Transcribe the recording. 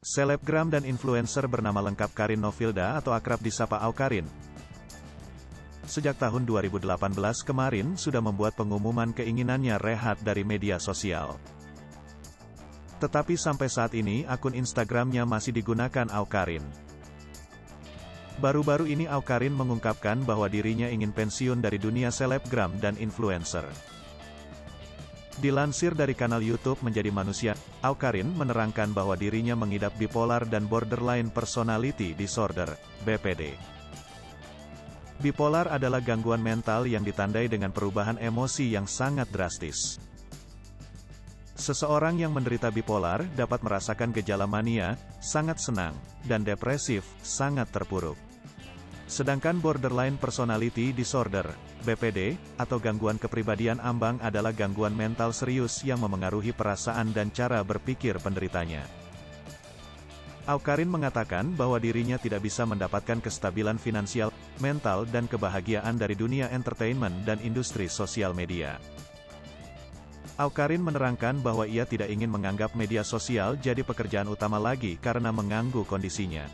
Selebgram dan influencer bernama lengkap Karin Novilda atau akrab disapa Awkarin. Sejak tahun 2018 kemarin sudah membuat pengumuman keinginannya rehat dari media sosial. Tetapi sampai saat ini akun Instagramnya masih digunakan Awkarin. Baru-baru ini Awkarin mengungkapkan bahwa dirinya ingin pensiun dari dunia selebgram dan influencer. Dilansir dari kanal YouTube Menjadi Manusia, Awkarin menerangkan bahwa dirinya mengidap bipolar dan borderline personality disorder, BPD. Bipolar adalah gangguan mental yang ditandai dengan perubahan emosi yang sangat drastis. Seseorang yang menderita bipolar dapat merasakan gejala mania, sangat senang, dan depresif, sangat terpuruk. Sedangkan borderline personality disorder, BPD, atau gangguan kepribadian ambang adalah gangguan mental serius yang memengaruhi perasaan dan cara berpikir penderitanya. Awkarin mengatakan bahwa dirinya tidak bisa mendapatkan kestabilan finansial, mental dan kebahagiaan dari dunia entertainment dan industri sosial media. Awkarin menerangkan bahwa ia tidak ingin menganggap media sosial jadi pekerjaan utama lagi karena mengganggu kondisinya.